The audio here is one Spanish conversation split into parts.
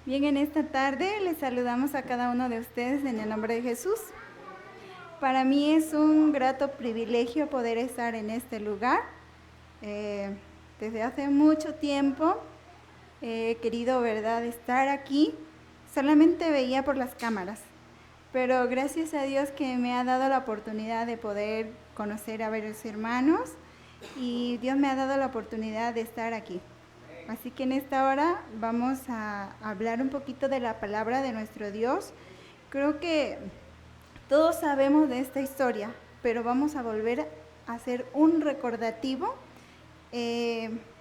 Bien, en esta tarde les saludamos a cada uno de ustedes en el nombre de Jesús. Para mí es un grato privilegio poder estar en este lugar. Desde hace mucho tiempo he querido, ¿verdad?, estar aquí. Solamente veía por las cámaras, pero gracias a Dios que me ha dado la oportunidad de poder conocer a varios hermanos y Dios me ha dado la oportunidad de estar aquí. Así que en esta hora vamos a hablar un poquito de la palabra de nuestro Dios. Creo que todos sabemos de esta historia, pero vamos a volver a hacer un recordativo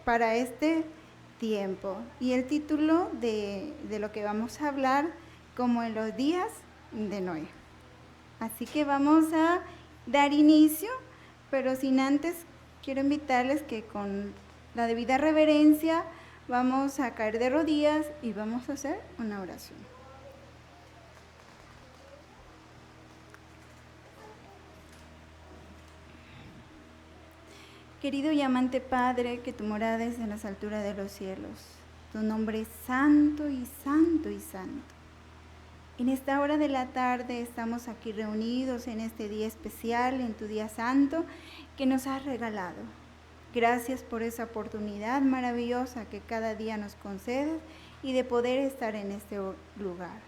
para este tiempo. Y el título de lo que vamos a hablar, como en los días de Noé. Así que vamos a dar inicio, pero sin antes quiero invitarles que con la debida reverencia vamos a caer de rodillas y vamos a hacer una oración. Querido y amante Padre, que tu morada es en las alturas de los cielos. Tu nombre es santo y santo y santo. En esta hora de la tarde estamos aquí reunidos en este día especial, en tu día santo, que nos has regalado. Gracias por esa oportunidad maravillosa que cada día nos concedes y de poder estar en este lugar.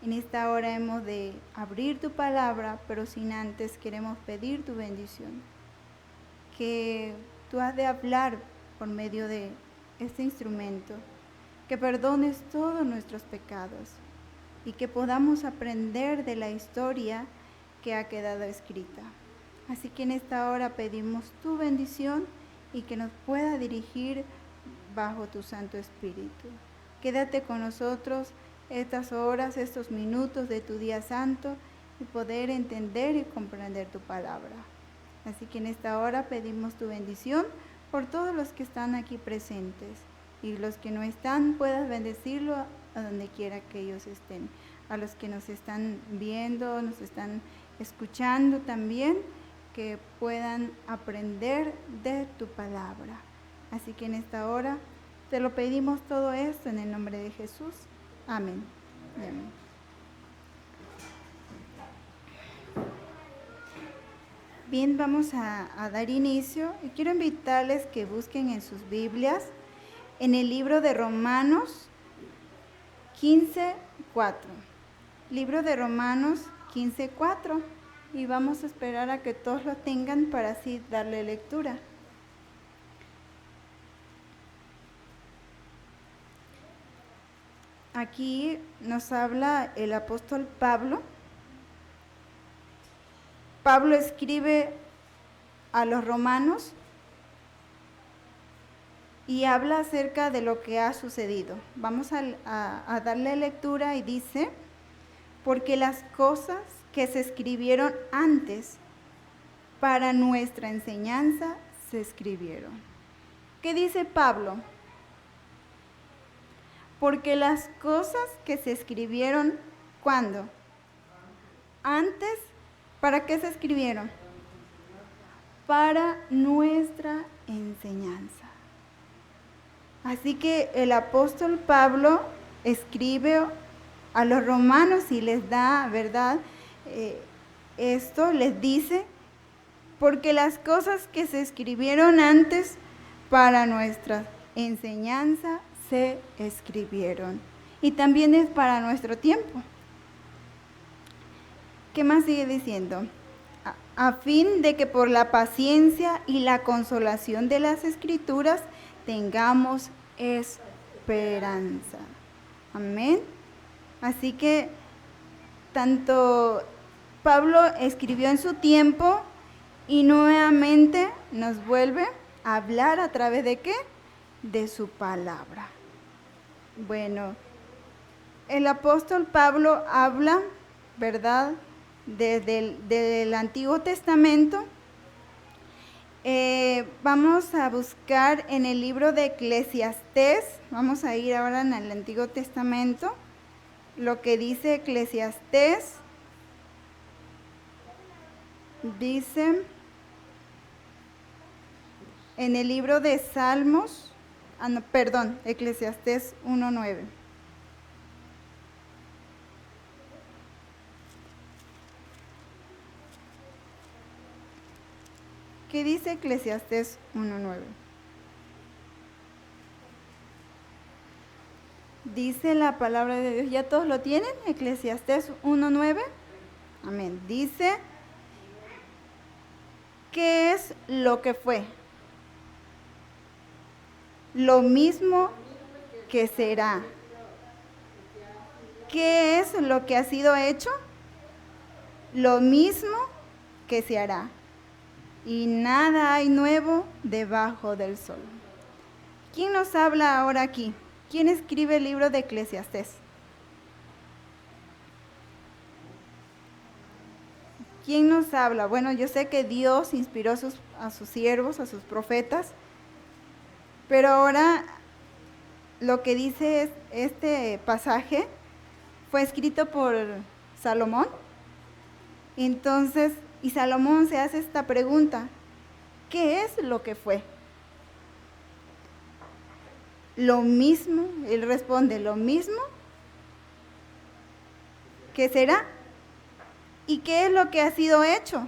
En esta hora hemos de abrir tu palabra, pero sin antes queremos pedir tu bendición. Que tú has de hablar por medio de este instrumento, que perdones todos nuestros pecados y que podamos aprender de la historia que ha quedado escrita. Así que en esta hora pedimos tu bendición y que nos pueda dirigir bajo tu Santo Espíritu. Quédate con nosotros estas horas, estos minutos de tu día santo y poder entender y comprender tu palabra. Así que en esta hora pedimos tu bendición por todos los que están aquí presentes y los que no están, puedas bendecirlo a donde quiera que ellos estén. A los que nos están viendo, nos están escuchando también, que puedan aprender de tu palabra. Así que en esta hora te lo pedimos todo esto en el nombre de Jesús. Amén. Amén. Bien, vamos a dar inicio y quiero invitarles que busquen en sus Biblias en el libro de Romanos 15:4. Libro de Romanos 15:4. Y vamos a esperar a que todos lo tengan para así darle lectura. Aquí nos habla el apóstol Pablo. Pablo escribe a los romanos y habla acerca de lo que ha sucedido. Vamos a darle lectura y dice: porque las cosas que se escribieron antes para nuestra enseñanza se escribieron. ¿Qué dice Pablo? Porque las cosas que se escribieron, ¿cuándo? Antes, ¿para qué se escribieron? Para nuestra enseñanza. Así que el apóstol Pablo escribe a los romanos y les da, ¿verdad? Esto les dice, porque las cosas que se escribieron antes para nuestra enseñanza se escribieron. Y también es para nuestro tiempo. ¿Qué más sigue diciendo? A fin de que por la paciencia y la consolación de las Escrituras tengamos esperanza. Amén. Así que tanto Pablo escribió en su tiempo y nuevamente nos vuelve a hablar a través de ¿qué? De su palabra. Bueno, el apóstol Pablo habla, ¿verdad?, desde el Antiguo Testamento. Vamos a buscar en el libro de Eclesiastés, vamos a ir ahora en el Antiguo Testamento, lo que dice Eclesiastés. Dice en el libro de Salmos, Eclesiastés 1:9. ¿Qué dice Eclesiastés 1:9? Dice la palabra de Dios, ¿ya todos lo tienen? Eclesiastés 1:9. Amén. Dice, ¿qué es lo que fue? Lo mismo que será. ¿Qué es lo que ha sido hecho? Lo mismo que se hará. Y nada hay nuevo debajo del sol. ¿Quién nos habla ahora aquí? ¿Quién escribe el libro de Eclesiastés? ¿Quién nos habla? Bueno, yo sé que Dios inspiró a sus siervos, a sus profetas, pero ahora lo que dice este pasaje fue escrito por Salomón. Entonces, y Salomón se hace esta pregunta, ¿qué es lo que fue? Lo mismo, él responde, lo mismo que será. ¿Y qué es lo que ha sido hecho?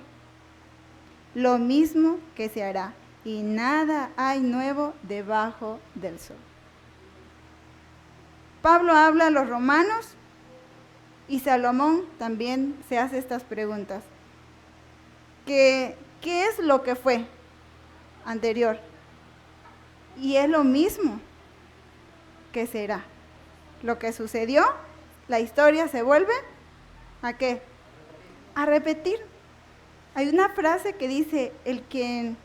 Lo mismo que se hará. Y nada hay nuevo debajo del sol. Pablo habla a los romanos y Salomón también se hace estas preguntas. ¿Qué es lo que fue anterior? Y es lo mismo que será. Lo que sucedió, la historia se vuelve ¿a qué? A repetir. Hay una frase que dice, el que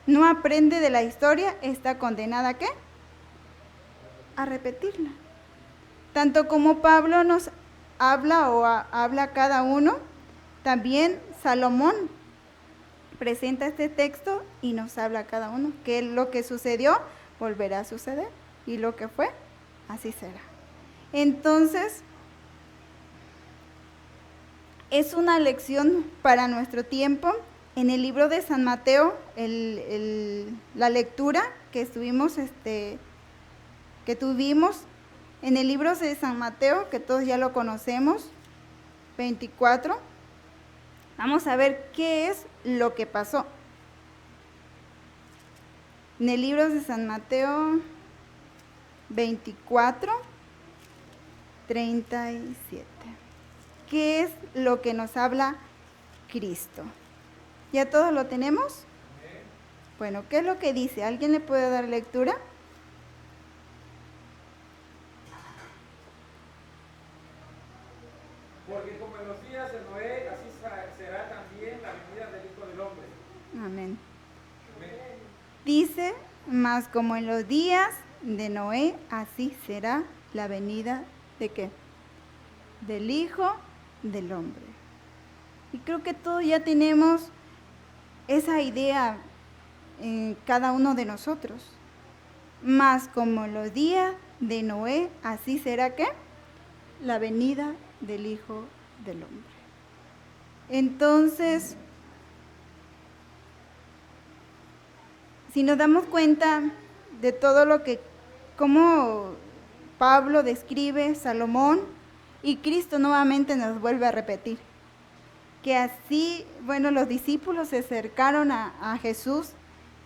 no aprende de la historia está condenado ¿a qué? A repetirla. Tanto como Pablo nos habla o habla a cada uno, también Salomón presenta este texto y nos habla a cada uno que lo que sucedió volverá a suceder y lo que fue, así será. Entonces, es una lección para nuestro tiempo. En el libro de San Mateo, la lectura que tuvimos en el libro de San Mateo, que todos ya lo conocemos, 24, vamos a ver qué es lo que pasó. En el libro de San Mateo 24, 37. ¿Qué es lo que nos habla Cristo? ¿Ya todos lo tenemos? Bueno, ¿qué es lo que dice? ¿Alguien le puede dar lectura? Porque como en los días de Noé, así será también la venida del Hijo del Hombre. Amén. Amén. Dice, mas como en los días de Noé, así será la venida ¿de qué? Del Hijo del Hombre. Y creo que todos ya tenemos esa idea en cada uno de nosotros. Mas como en los días de Noé, así será ¿qué? La venida del Hijo del Hombre. Entonces, si nos damos cuenta de todo lo que, cómo Pablo describe, Salomón, y Cristo nuevamente nos vuelve a repetir, que así, bueno, los discípulos se acercaron a Jesús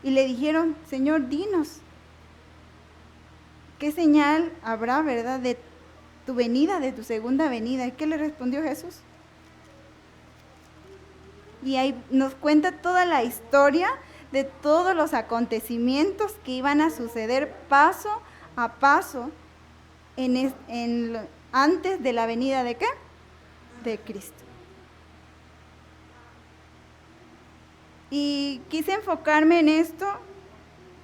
y le dijeron, Señor, dinos, ¿qué señal habrá, verdad, de tu venida, de tu segunda venida? ¿Y qué le respondió Jesús? Y ahí nos cuenta toda la historia de todos los acontecimientos que iban a suceder paso a paso antes de la venida ¿de qué? De Cristo. Y quise enfocarme en esto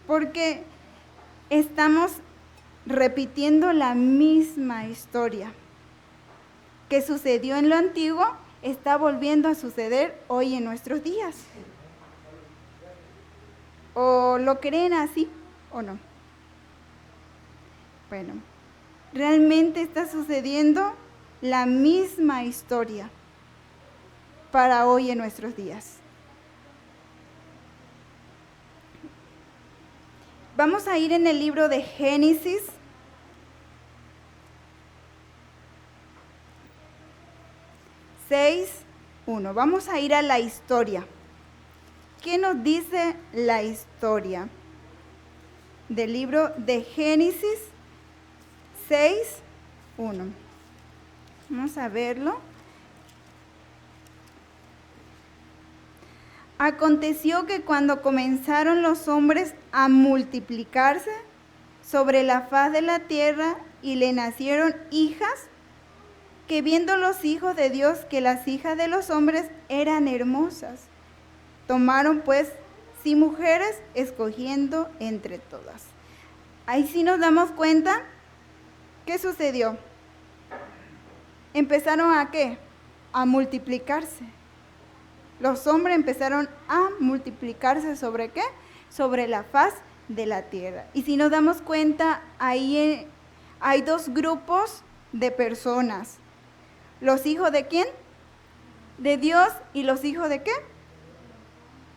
porque estamos repitiendo la misma historia que sucedió en lo antiguo, está volviendo a suceder hoy en nuestros días. ¿O lo creen así o no? Bueno, realmente está sucediendo la misma historia para hoy en nuestros días. Vamos a ir en el libro de Génesis. Vamos a ir a la historia. ¿qué nos dice la historia? Del libro de Génesis 6:1. Vamos a verlo. Aconteció que cuando comenzaron los hombres a multiplicarse sobre la faz de la tierra y le nacieron hijas, que viendo los hijos de Dios que las hijas de los hombres eran hermosas, tomaron pues sí mujeres, escogiendo entre todas. Ahí sí nos damos cuenta, ¿qué sucedió? Empezaron a ¿qué? A multiplicarse. Los hombres empezaron a multiplicarse ¿sobre qué? Sobre la faz de la tierra. Y si nos damos cuenta, ahí hay dos grupos de personas. ¿Los hijos de quién? De Dios. ¿Y los hijos de qué?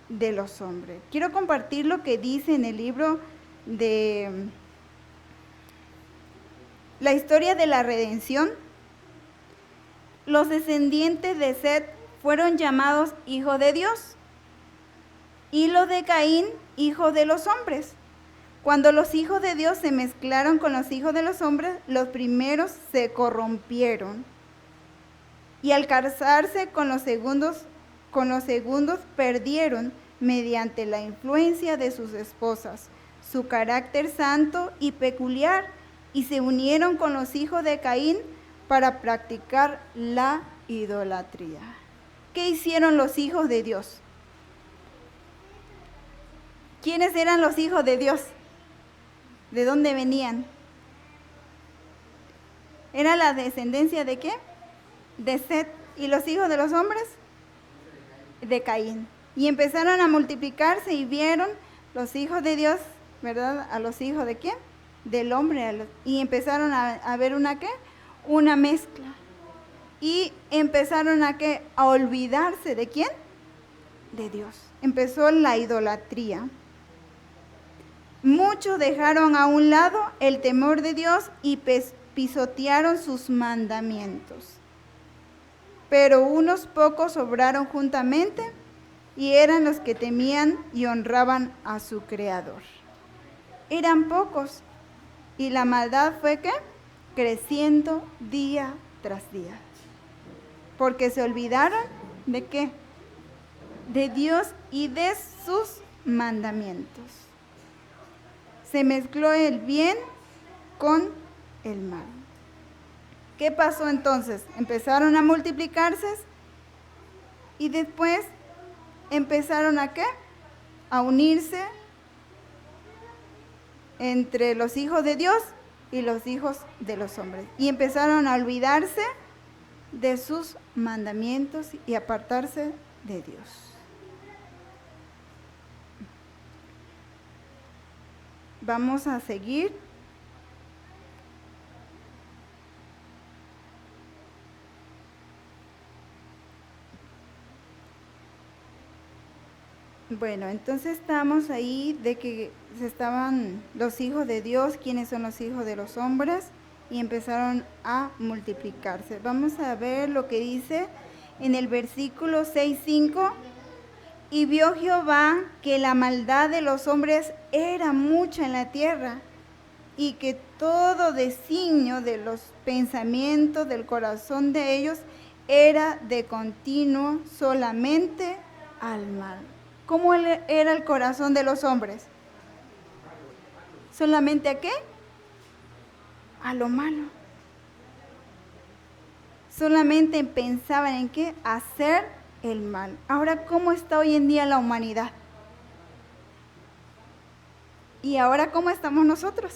De los hombres. Quiero compartir lo que dice en el libro de la historia de la redención. Los descendientes de Set fueron llamados hijos de Dios, y los de Caín, hijos de los hombres. Cuando los hijos de Dios se mezclaron con los hijos de los hombres, los primeros se corrompieron, y al casarse con los segundos perdieron, mediante la influencia de sus esposas, su carácter santo y peculiar, y se unieron con los hijos de Caín para practicar la idolatría. ¿Qué hicieron los hijos de Dios? ¿Quiénes eran los hijos de Dios? ¿De dónde venían? ¿Era la descendencia de qué? De Set. ¿Y los hijos de los hombres? De Caín. Y empezaron a multiplicarse y vieron los hijos de Dios, ¿verdad? A los hijos de quién? Del hombre. Y empezaron a ver una ¿qué? Una mezcla. Y empezaron a ¿qué? A olvidarse ¿de quién? De Dios. Empezó la idolatría. Muchos dejaron a un lado el temor de Dios y pisotearon sus mandamientos. Pero unos pocos obraron juntamente y eran los que temían y honraban a su Creador. Eran pocos y la maldad fue ¿qué? Creciendo día tras día. Porque se olvidaron ¿de qué? De Dios y de sus mandamientos. Se mezcló el bien con el mal. ¿Qué pasó entonces? Empezaron a multiplicarse y después empezaron a ¿qué? A unirse entre los hijos de Dios y los hijos de los hombres. Y empezaron a olvidarse de sus mandamientos y apartarse de Dios. Vamos a seguir. Bueno, entonces estamos ahí de que estaban los hijos de Dios, quienes son los hijos de los hombres, y empezaron a multiplicarse. Vamos a ver lo que dice en el versículo 6:5. Y vio Jehová que la maldad de los hombres era mucha en la tierra, y que todo designio de los pensamientos del corazón de ellos era de continuo solamente al mal. ¿Cómo era el corazón de los hombres? ¿Solamente a qué? A lo malo. Solamente pensaban en qué? Hacer el mal. Ahora, ¿cómo está hoy en día la humanidad? ¿Y ahora cómo estamos nosotros?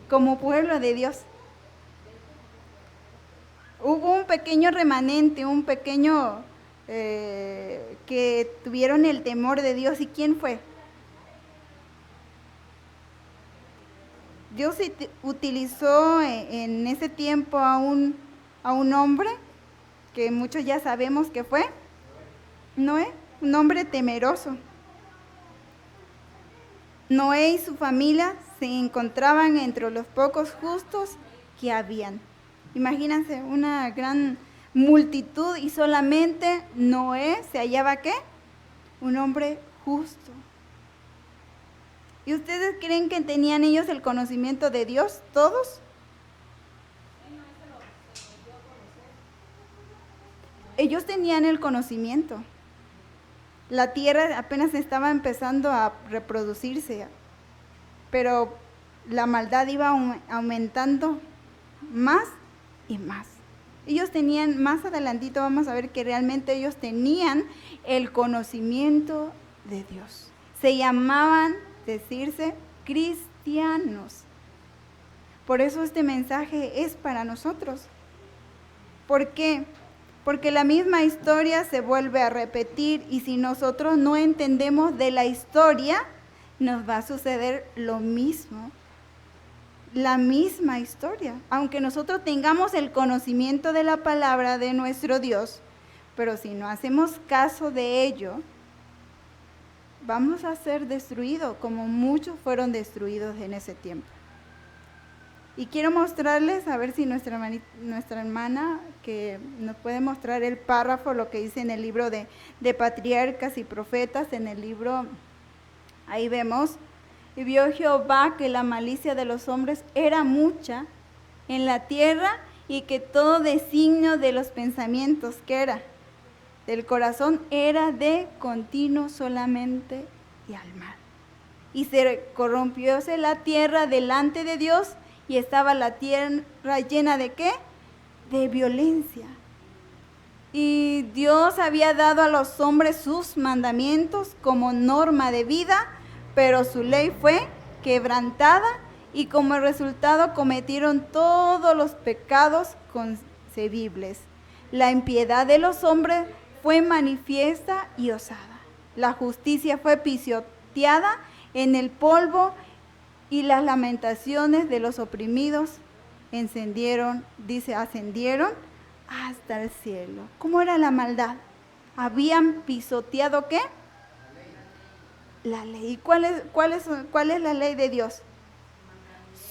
Como pueblo de Dios. Hubo un pequeño remanente, un pequeño que tuvieron el temor de Dios. ¿Y quién fue? Dios utilizó en ese tiempo a un hombre que muchos ya sabemos que fue Noé, un hombre temeroso. Noé y su familia se encontraban entre los pocos justos que habían. Imagínense, una gran multitud, y solamente Noé se hallaba ¿qué? un hombre justo. ¿Y ustedes creen que tenían ellos el conocimiento de Dios, todos? Ellos tenían el conocimiento. La tierra apenas estaba empezando a reproducirse, pero la maldad iba aumentando más y más. Ellos tenían, más adelantito vamos a ver que realmente ellos tenían el conocimiento de Dios. Se llamaban, decirse, cristianos. Por eso este mensaje es para nosotros. ¿Por qué? Porque la misma historia se vuelve a repetir y si nosotros no entendemos de la historia, nos va a suceder lo mismo. La misma historia. Aunque nosotros tengamos el conocimiento de la palabra de nuestro Dios, pero si no hacemos caso de ello, vamos a ser destruidos como muchos fueron destruidos en ese tiempo. Y quiero mostrarles, a ver si nuestra hermana que nos puede mostrar el párrafo, lo que dice en el libro de Patriarcas y Profetas, en el libro, ahí vemos, y vio Jehová que la malicia de los hombres era mucha en la tierra y que todo designio de los pensamientos que era del corazón era de continuo solamente y al mal. Y se corrompióse la tierra delante de Dios y estaba la tierra llena de ¿qué? De violencia. Y Dios había dado a los hombres sus mandamientos como norma de vida, pero su ley fue quebrantada y como resultado cometieron todos los pecados concebibles. La impiedad de los hombres fue manifiesta y osada. La justicia fue pisoteada en el polvo y las lamentaciones de los oprimidos ascendieron hasta el cielo. ¿Cómo era la maldad? Habían pisoteado ¿qué? La ley. ¿Cuál es la ley de Dios?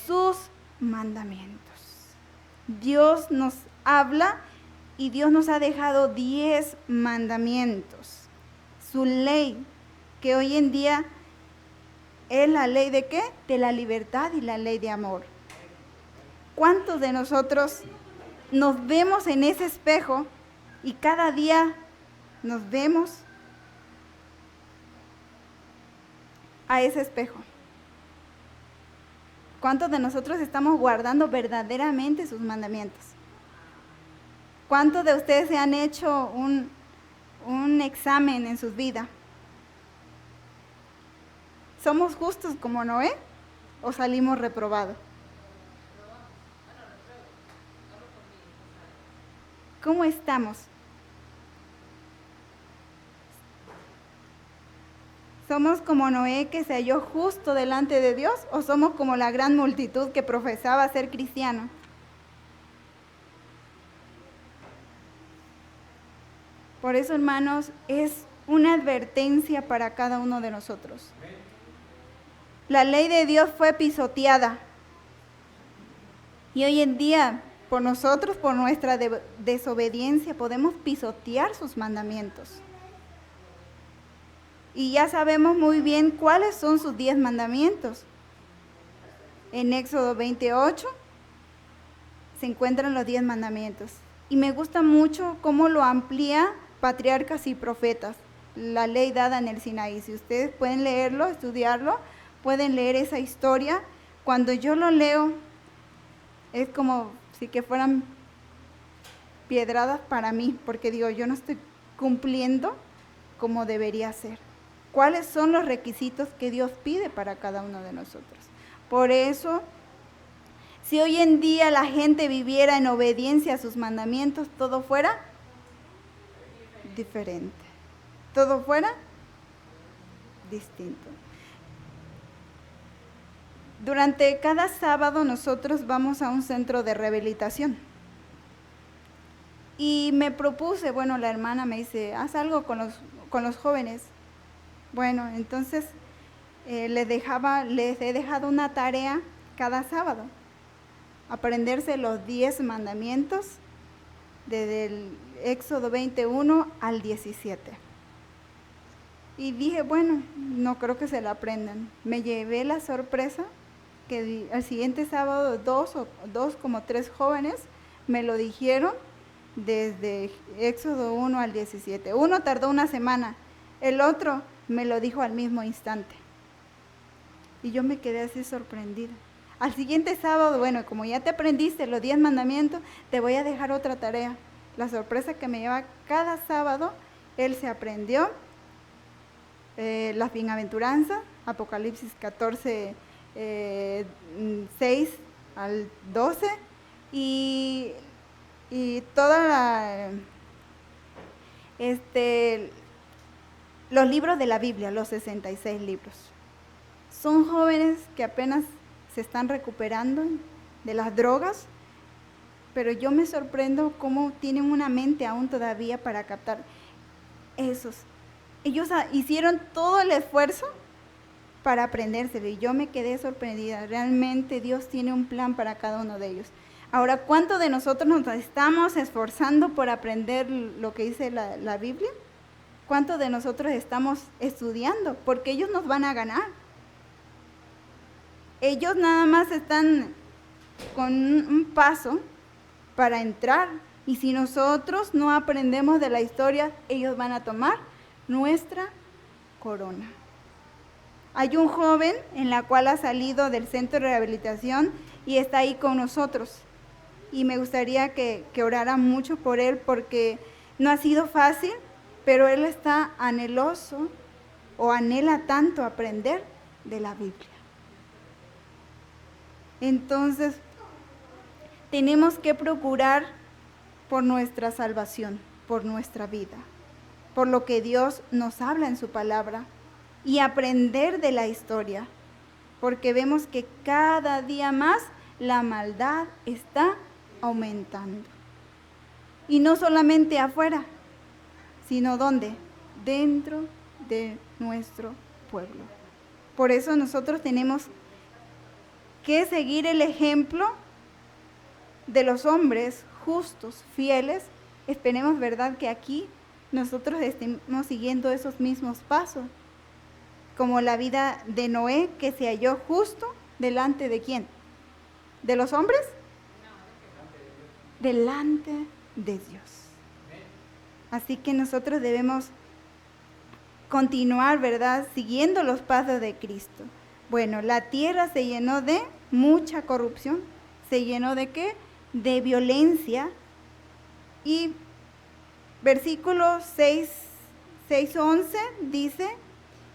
Sus mandamientos. Dios nos habla y Dios nos ha dejado 10 mandamientos. Su ley, que hoy en día es la ley de ¿qué? De la libertad y la ley de amor. ¿Cuántos de nosotros nos vemos en ese espejo y cada día nos vemos a ese espejo? ¿Cuántos de nosotros estamos guardando verdaderamente sus mandamientos? ¿Cuántos de ustedes se han hecho un examen en sus vidas? ¿Somos justos como Noé o salimos reprobados? ¿Cómo estamos? ¿Somos como Noé que se halló justo delante de Dios o somos como la gran multitud que profesaba ser cristiano? Por eso, hermanos, es una advertencia para cada uno de nosotros. La ley de Dios fue pisoteada. Y hoy en día, por nosotros, por nuestra desobediencia, podemos pisotear sus mandamientos. Y ya sabemos muy bien cuáles son sus 10 mandamientos. En Éxodo 28 se encuentran los 10 mandamientos. Y me gusta mucho cómo lo amplía Patriarcas y Profetas, la ley dada en el Sinaí. Si ustedes pueden leerlo, estudiarlo, pueden leer esa historia. Cuando yo lo leo, es como si que fueran piedradas para mí, porque digo, yo no estoy cumpliendo como debería ser. ¿Cuáles son los requisitos que Dios pide para cada uno de nosotros? Por eso, si hoy en día la gente viviera en obediencia a sus mandamientos, todo fuera diferente. Todo fuera distinto. Durante cada sábado nosotros vamos a un centro de rehabilitación. Y me propuse, bueno, la hermana me dice, haz algo con los jóvenes. Bueno, entonces les he dejado una tarea cada sábado. Aprenderse los 10 mandamientos desde el Éxodo 21 al 17. Y dije, bueno, no creo que se la aprendan. Me llevé la sorpresa que al siguiente sábado dos como 3 jóvenes me lo dijeron desde Éxodo 1 al 17. Uno tardó una semana, el otro me lo dijo al mismo instante. Y yo me quedé así sorprendida. Al siguiente sábado, bueno, como ya te aprendiste los 10 mandamientos, te voy a dejar otra tarea. La sorpresa que me lleva cada sábado, él se aprendió las bienaventuranzas, Apocalipsis 14, 6 al 12, y toda los libros de la Biblia, los 66 libros. Son jóvenes que apenas se están recuperando de las drogas, pero yo me sorprendo cómo tienen una mente aún todavía para captar esos. Ellos hicieron todo el esfuerzo para aprendérselo y yo me quedé sorprendida. Realmente Dios tiene un plan para cada uno de ellos. Ahora, ¿cuántos de nosotros nos estamos esforzando por aprender lo que dice la Biblia? ¿Cuántos de nosotros estamos estudiando? Porque ellos nos van a ganar. Ellos nada más están con un paso para entrar. Y si nosotros no aprendemos de la historia, ellos van a tomar nuestra corona. Hay un joven en la cual ha salido del centro de rehabilitación y está ahí con nosotros. Y me gustaría que orara mucho por él porque no ha sido fácil, pero él está anheloso o anhela tanto aprender de la Biblia. Entonces, tenemos que procurar por nuestra salvación, por nuestra vida, por lo que Dios nos habla en su palabra y aprender de la historia, porque vemos que cada día más la maldad está aumentando. Y no solamente afuera, sino ¿dónde? Dentro de nuestro pueblo. Por eso nosotros tenemos que seguir el ejemplo de los hombres justos, fieles. Esperemos, ¿verdad?, que aquí nosotros estemos siguiendo esos mismos pasos, como la vida de Noé, que se halló justo delante de ¿quién? ¿De los hombres? Delante de Dios. Así que nosotros debemos continuar, ¿verdad?, siguiendo los pasos de Cristo. Bueno, la tierra se llenó de mucha corrupción. ¿Se llenó de qué? De violencia. Y versículo 6:11 dice,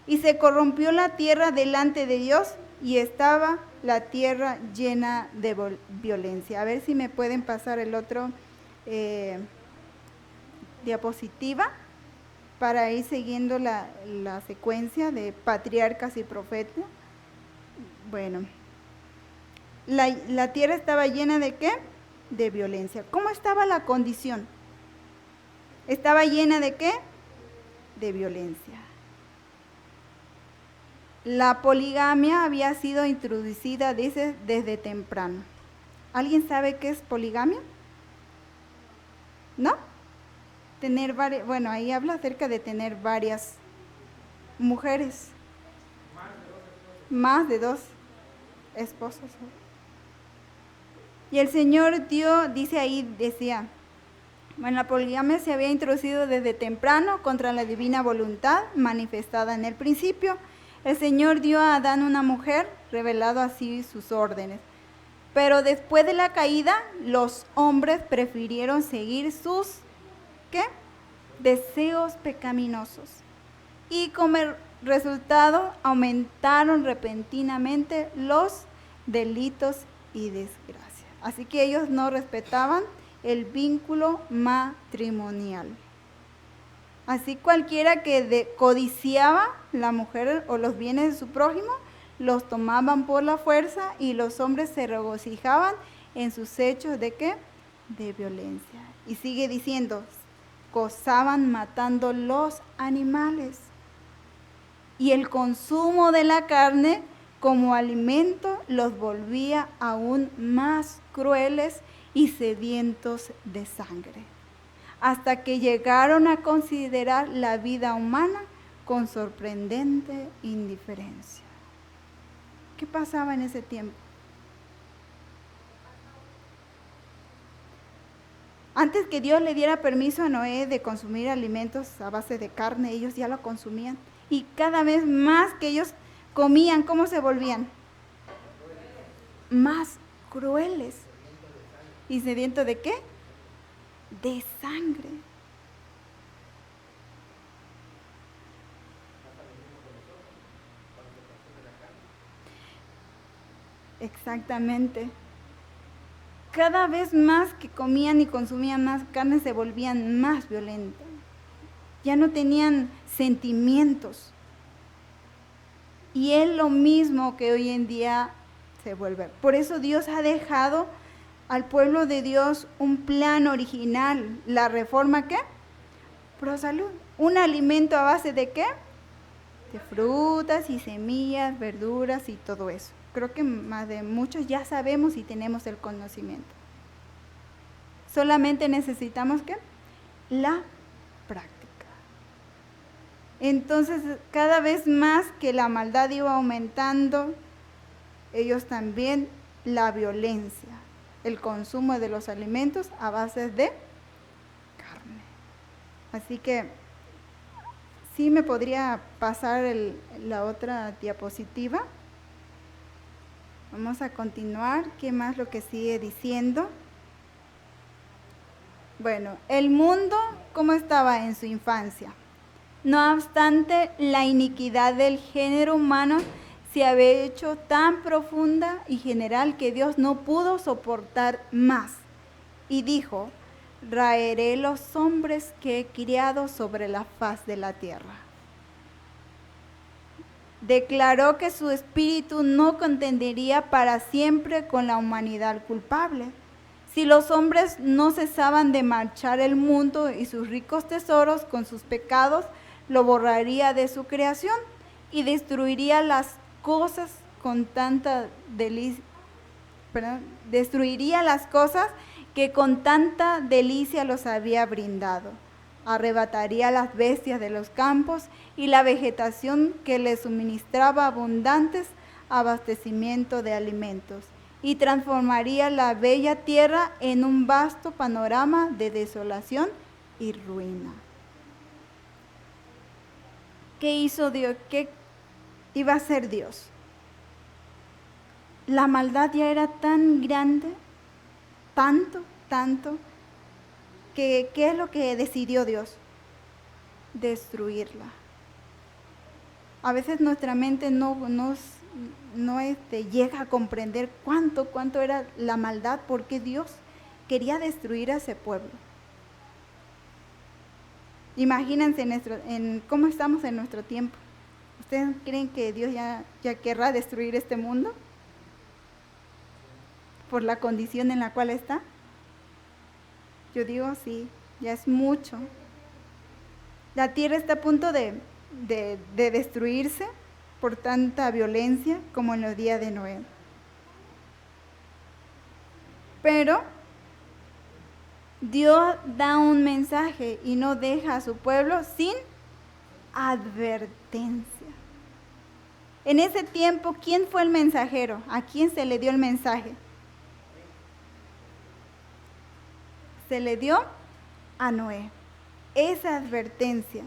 y se corrompió la tierra delante de Dios y estaba la tierra llena de violencia. A ver si me pueden pasar el otro diapositiva para ir siguiendo la secuencia de patriarcas y profetas. Bueno, la tierra estaba llena de ¿qué? De violencia. ¿Cómo estaba la condición? ¿Estaba llena de qué? De violencia. La poligamia había sido introducida, dice, desde temprano. ¿Alguien sabe qué es poligamia? ¿No? Tener varias, bueno, ahí habla acerca de tener varias mujeres. Más de dos esposos. Y el Señor dio, dice ahí, decía, bueno, la poligamia se había introducido desde temprano contra la divina voluntad manifestada en el principio. El Señor dio a Adán una mujer, revelado así sus órdenes. Pero después de la caída, los hombres prefirieron seguir sus, ¿qué? Deseos pecaminosos. Y como resultado, aumentaron repentinamente los delitos y desgracias. Así que ellos no respetaban el vínculo matrimonial. Así cualquiera que codiciaba la mujer o los bienes de su prójimo, los tomaban por la fuerza y los hombres se regocijaban en sus hechos de ¿qué? De violencia. Y sigue diciendo, gozaban matando los animales. Y el consumo de la carne como alimento los volvía aún más crueles y sedientos de sangre, hasta que llegaron a considerar la vida humana con sorprendente indiferencia. ¿Qué pasaba en ese tiempo? Antes que Dios le diera permiso a Noé de consumir alimentos a base de carne, ellos ya lo consumían. Y cada vez más que ellos comían, ¿cómo se volvían? Más crueles. ¿Y sediento de qué? De sangre. Exactamente. Cada vez más que comían y consumían más carne se volvían más violentas. Ya no tenían sentimientos. Y es lo mismo que hoy en día se vuelve. Por eso Dios ha dejado al pueblo de Dios un plan original. ¿La reforma qué? Pro salud. Un alimento a base de qué? De frutas y semillas, verduras y todo eso. Creo que más de muchos ya sabemos y tenemos el conocimiento. Solamente necesitamos ¿qué? La práctica. Entonces, cada vez más que la maldad iba aumentando, ellos también la violencia, el consumo de los alimentos a base de carne. Así que, sí me podría pasar la otra diapositiva. Vamos a continuar. ¿Qué más lo que sigue diciendo? Bueno, el mundo, ¿cómo estaba en su infancia? No obstante, la iniquidad del género humano se había hecho tan profunda y general que Dios no pudo soportar más. Y dijo, raeré los hombres que he criado sobre la faz de la tierra. Declaró que su espíritu no contendería para siempre con la humanidad culpable. Si los hombres no cesaban de marchar el mundo y sus ricos tesoros con sus pecados, lo borraría de su creación y destruiría las cosas con tanta delicia, destruiría las cosas que con tanta delicia los había brindado. Arrebataría las bestias de los campos y la vegetación que les suministraba abundantes abastecimiento de alimentos, y transformaría la bella tierra en un vasto panorama de desolación y ruina. ¿Qué hizo Dios? ¿Qué iba a hacer Dios? La maldad ya era tan grande, tanto, que ¿qué es lo que decidió Dios? Destruirla. A veces nuestra mente no llega a comprender cuánto era la maldad, porque Dios quería destruir a ese pueblo. Imagínense en cómo estamos en nuestro tiempo. ¿Ustedes creen que Dios ya querrá destruir este mundo por la condición en la cual está? Yo digo sí, ya es mucho. La tierra está a punto de destruirse por tanta violencia como en los días de Noé. Pero Dios da un mensaje y no deja a su pueblo sin advertencia. En ese tiempo, ¿quién fue el mensajero? ¿A quién se le dio el mensaje? Se le dio a Noé esa advertencia.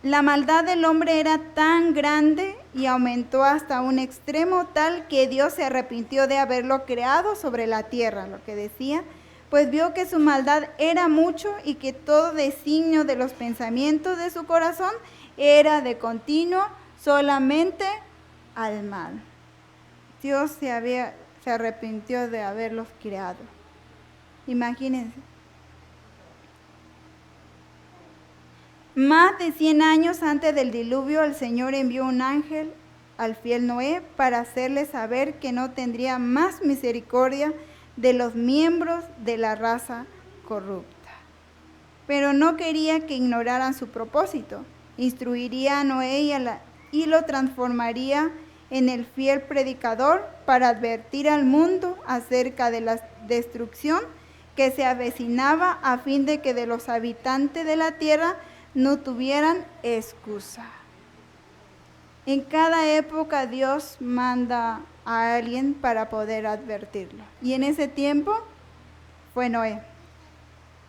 La maldad del hombre era tan grande y aumentó hasta un extremo tal que Dios se arrepintió de haberlo creado sobre la tierra, lo que decía, pues vio que su maldad era mucho y que todo designio de los pensamientos de su corazón era de continuo solamente al mal. Dios se arrepintió de haberlos creado. Imagínense. Más de 100 años antes del diluvio, el Señor envió un ángel al fiel Noé para hacerle saber que no tendría más misericordia de los miembros de la raza corrupta. Pero no quería que ignoraran su propósito. Instruiría a Noé y lo transformaría en el fiel predicador para advertir al mundo acerca de la destrucción que se avecinaba, a fin de que de los habitantes de la tierra no tuvieran excusa. En cada época Dios manda a alguien para poder advertirlo. Y en ese tiempo fue Noé.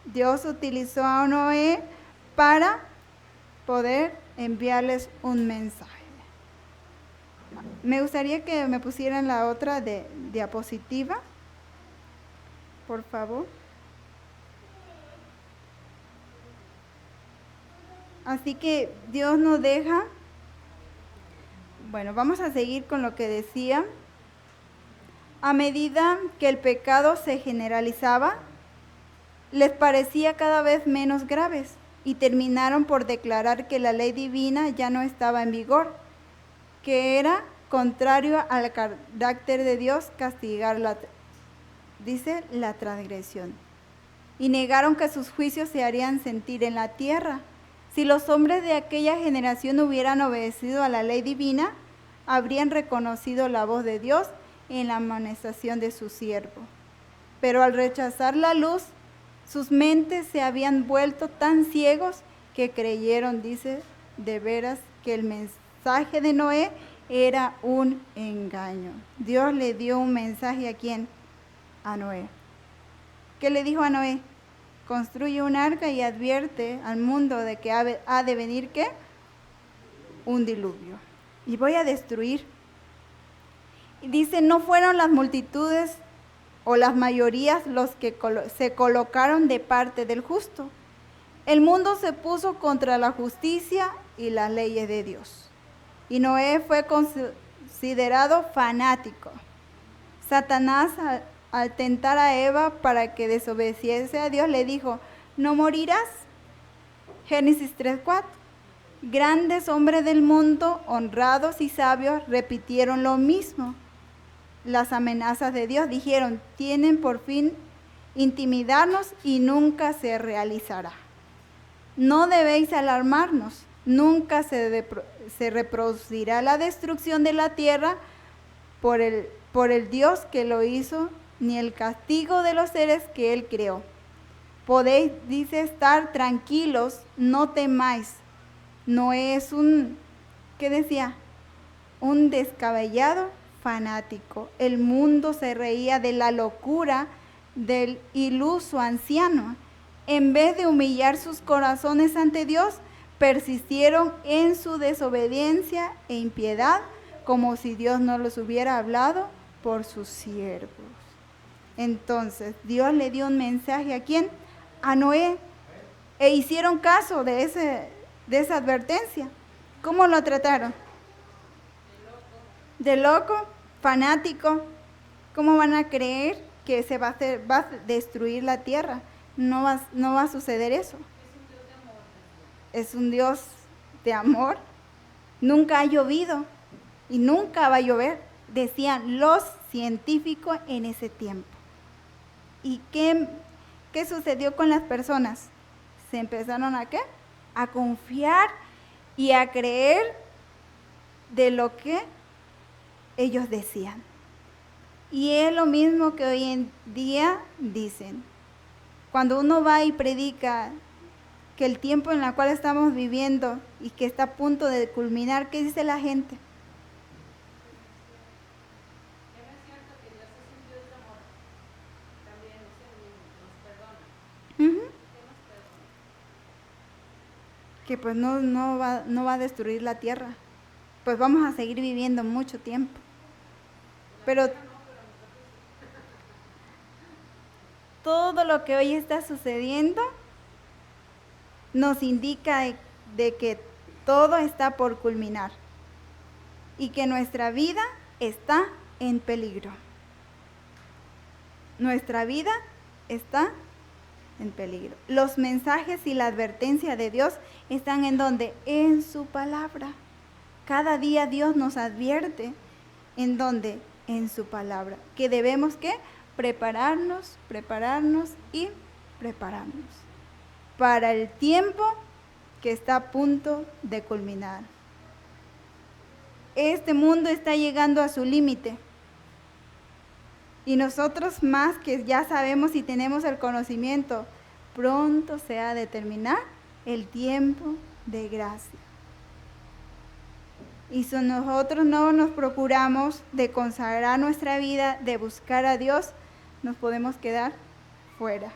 Dios utilizó a Noé para poder enviarles un mensaje. Me gustaría que me pusieran la otra diapositiva, por favor. Así que Dios nos deja. Bueno, vamos a seguir con lo que decía. A medida que el pecado se generalizaba, les parecía cada vez menos graves y terminaron por declarar que la ley divina ya no estaba en vigor, que era contrario al carácter de Dios castigar la transgresión. Y negaron que sus juicios se harían sentir en la tierra. Si los hombres de aquella generación hubieran obedecido a la ley divina, habrían reconocido la voz de Dios en la amonestación de su siervo. Pero al rechazar la luz, sus mentes se habían vuelto tan ciegos que creyeron, dice, de veras que el mensaje de Noé era un engaño. Dios le dio un mensaje ¿a quién? A Noé. ¿Qué le dijo a Noé? Construye un arca y advierte al mundo de que ha de venir ¿qué? Un diluvio. Y voy a destruir. Y dice, no fueron las multitudes o las mayorías los que se colocaron de parte del justo. El mundo se puso contra la justicia y las leyes de Dios. Y Noé fue considerado fanático. Satanás, al tentar a Eva para que desobedeciese a Dios, le dijo, ¿no morirás? Génesis 3:4. Grandes hombres del mundo, honrados y sabios, repitieron lo mismo. Las amenazas de Dios dijeron, tienen por fin intimidarnos y nunca se realizará. No debéis alarmarnos, nunca se reproducirá la destrucción de la tierra por el Dios que lo hizo, ni el castigo de los seres que Él creó. Podéis, dice, estar tranquilos, no temáis. No es ¿qué decía? Un descabellado fanático. El mundo se reía de la locura del iluso anciano. En vez de humillar sus corazones ante Dios, persistieron en su desobediencia e impiedad, como si Dios no los hubiera hablado por sus siervos. Entonces, Dios le dio un mensaje ¿a quién? A Noé. E hicieron caso de esa advertencia. ¿Cómo lo trataron? De loco, fanático. ¿Cómo van a creer que va a destruir la tierra? No va a suceder eso. Es un Dios de amor. Nunca ha llovido y nunca va a llover, decían los científicos en ese tiempo. ¿Y qué sucedió con las personas? Se empezaron ¿a qué? A confiar y a creer de lo que ellos decían. Y es lo mismo que hoy en día dicen. Cuando uno va y predica que el tiempo en el cual estamos viviendo y que está a punto de culminar, ¿qué dice la gente? Que pues no va a destruir la tierra, pues vamos a seguir viviendo mucho tiempo. Pero todo lo que hoy está sucediendo nos indica de que todo está por culminar y que nuestra vida está en peligro. Nuestra vida está en peligro. Los mensajes y la advertencia de Dios están en donde, en su palabra. Cada día Dios nos advierte en donde, en su palabra, que debemos ¿qué? Prepararnos y prepararnos para el tiempo que está a punto de culminar. Este mundo está llegando a su límite. Y nosotros más que ya sabemos y tenemos el conocimiento, pronto se ha de terminar el tiempo de gracia. Y si nosotros no nos procuramos de consagrar nuestra vida, de buscar a Dios, nos podemos quedar fuera.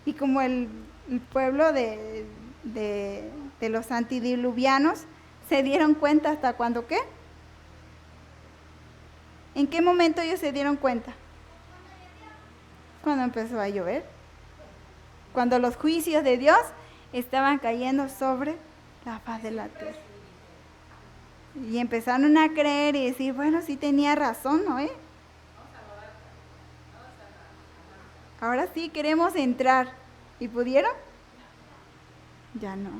Y como el pueblo de los antidiluvianos se dieron cuenta hasta cuando, ¿qué? ¿En qué momento ellos se dieron cuenta? Cuando empezó a llover. Cuando los juicios de Dios estaban cayendo sobre la faz de la tierra. Y empezaron a creer y decir, bueno, sí tenía razón, ¿no? Ahora sí queremos entrar. ¿Y pudieron? Ya no.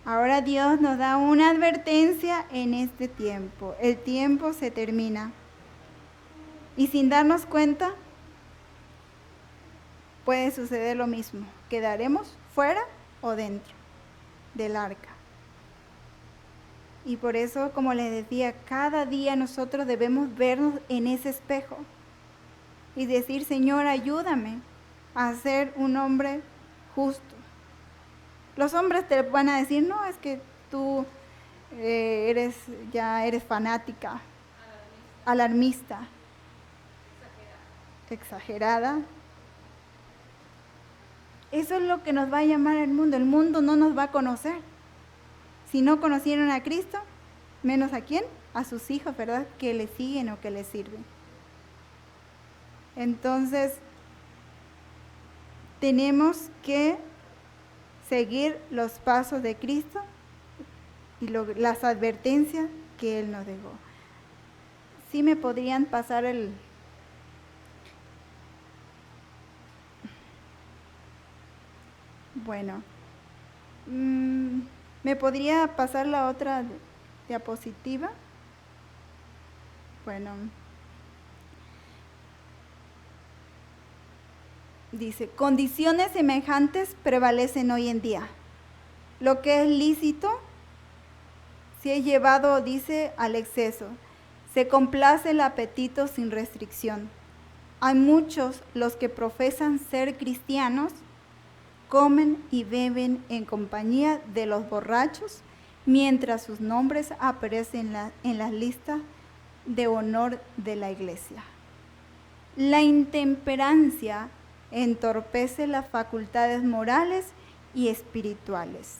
Ahora Dios nos da una advertencia en este tiempo. El tiempo se termina. Y sin darnos cuenta, puede suceder lo mismo. Quedaremos fuera o dentro del arca. Y por eso, como les decía, cada día nosotros debemos vernos en ese espejo y decir, Señor, ayúdame a ser un hombre justo. Los hombres te van a decir, no, es que tú eres fanática, alarmista, exagerada. Eso es lo que nos va a llamar el mundo. El mundo no nos va a conocer. Si no conocieron a Cristo, menos a quién, a sus hijos, ¿verdad? Que le siguen o que le sirven. Entonces, tenemos que seguir los pasos de Cristo y las advertencias que Él nos dejó. ¿Sí me podrían pasar el... Bueno, ¿me podría pasar la otra diapositiva? Bueno, dice, condiciones semejantes prevalecen hoy en día. Lo que es lícito, si es llevado, dice, al exceso. Se complace el apetito sin restricción. Hay muchos los que profesan ser cristianos, comen y beben en compañía de los borrachos, mientras sus nombres aparecen en las listas de honor de la iglesia. La intemperancia entorpece las facultades morales y espirituales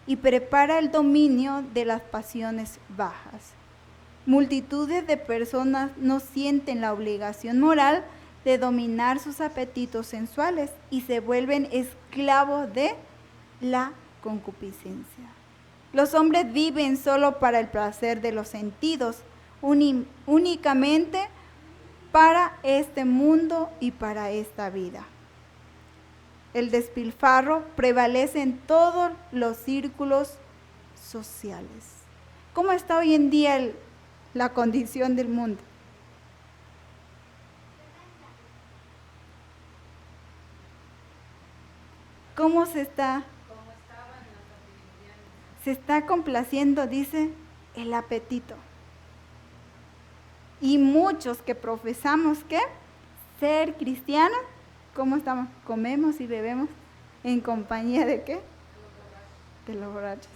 y prepara el dominio de las pasiones bajas. Multitudes de personas no sienten la obligación moral de dominar sus apetitos sensuales y se vuelven esclavos de la concupiscencia. Los hombres viven solo para el placer de los sentidos, únicamente para este mundo y para esta vida. El despilfarro prevalece en todos los círculos sociales. ¿Cómo está hoy en día la condición del mundo? ¿Cómo se está? Se está complaciendo, dice, el apetito. Y muchos que profesamos que ser cristianos, ¿cómo estamos? Comemos y bebemos en compañía de qué? De los borrachos.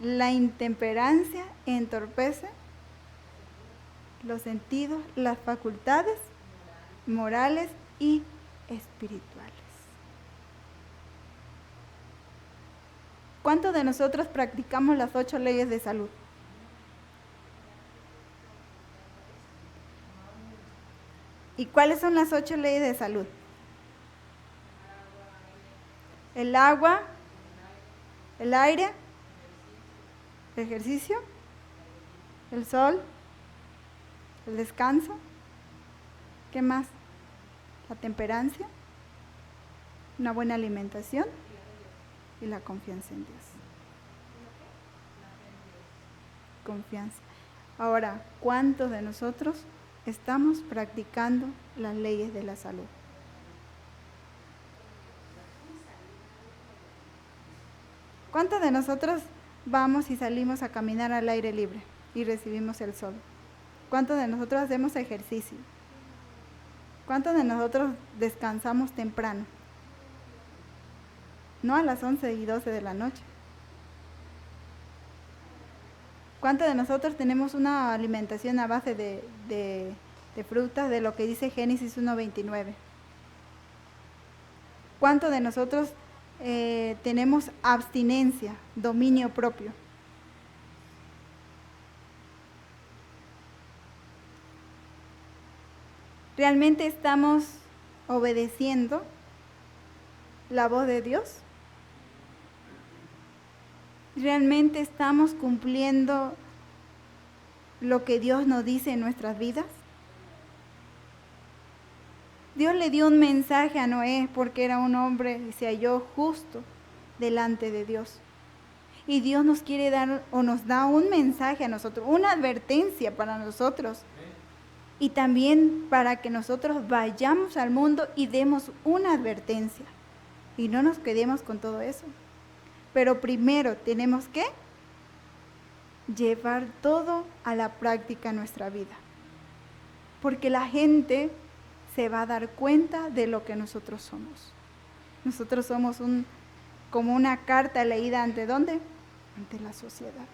La intemperancia entorpece los sentidos, las facultades morales y espirituales. ¿Cuántos de nosotros practicamos las 8 leyes de salud? ¿Y cuáles son las 8 leyes de salud? El agua, el aire, el ejercicio, el sol, el descanso. ¿Qué más? La temperancia, una buena alimentación y la confianza en Dios. Confianza. Ahora, ¿cuántos de nosotros estamos practicando las leyes de la salud? ¿Cuántos de nosotros vamos y salimos a caminar al aire libre y recibimos el sol? ¿Cuántos de nosotros hacemos ejercicio? ¿Cuántos de nosotros descansamos temprano? No a las 11 y 12 de la noche. ¿Cuántos de nosotros tenemos una alimentación a base de frutas, de lo que dice Génesis 1:29? ¿Cuántos de nosotros tenemos abstinencia, dominio propio? ¿Realmente estamos obedeciendo la voz de Dios? ¿Realmente estamos cumpliendo lo que Dios nos dice en nuestras vidas? Dios le dio un mensaje a Noé porque era un hombre y se halló justo delante de Dios. Y Dios nos quiere dar o nos da un mensaje a nosotros, una advertencia para nosotros. Y también para que nosotros vayamos al mundo y demos una advertencia. Y no nos quedemos con todo eso. Pero primero tenemos que llevar todo a la práctica en nuestra vida. Porque la gente se va a dar cuenta de lo que nosotros somos. Nosotros somos como una carta leída ¿ante dónde? Ante la sociedad.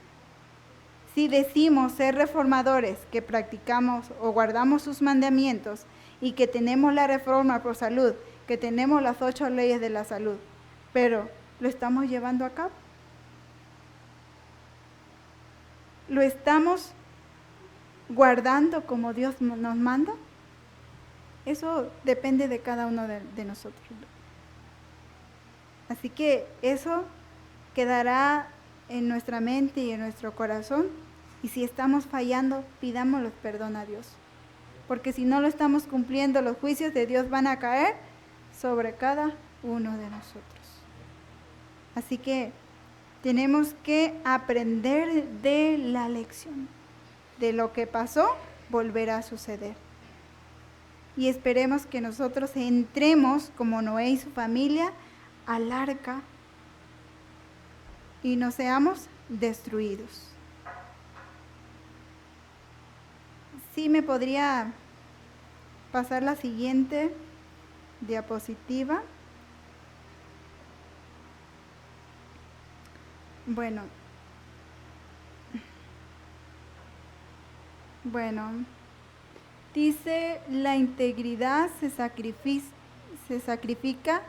Si decimos ser reformadores, que practicamos o guardamos sus mandamientos y que tenemos la reforma por salud, que tenemos las 8 leyes de la salud, pero ¿lo estamos llevando a cabo? ¿Lo estamos guardando como Dios nos manda? Eso depende de cada uno de nosotros. Así que eso quedará en nuestra mente y en nuestro corazón. Y si estamos fallando, pidámosle perdón a Dios. Porque si no lo estamos cumpliendo, los juicios de Dios van a caer sobre cada uno de nosotros. Así que tenemos que aprender de la lección. De lo que pasó, volverá a suceder. Y esperemos que nosotros entremos, como Noé y su familia, al arca y no seamos destruidos. Sí, me podría pasar la siguiente diapositiva. Bueno, dice, la integridad se sacrifica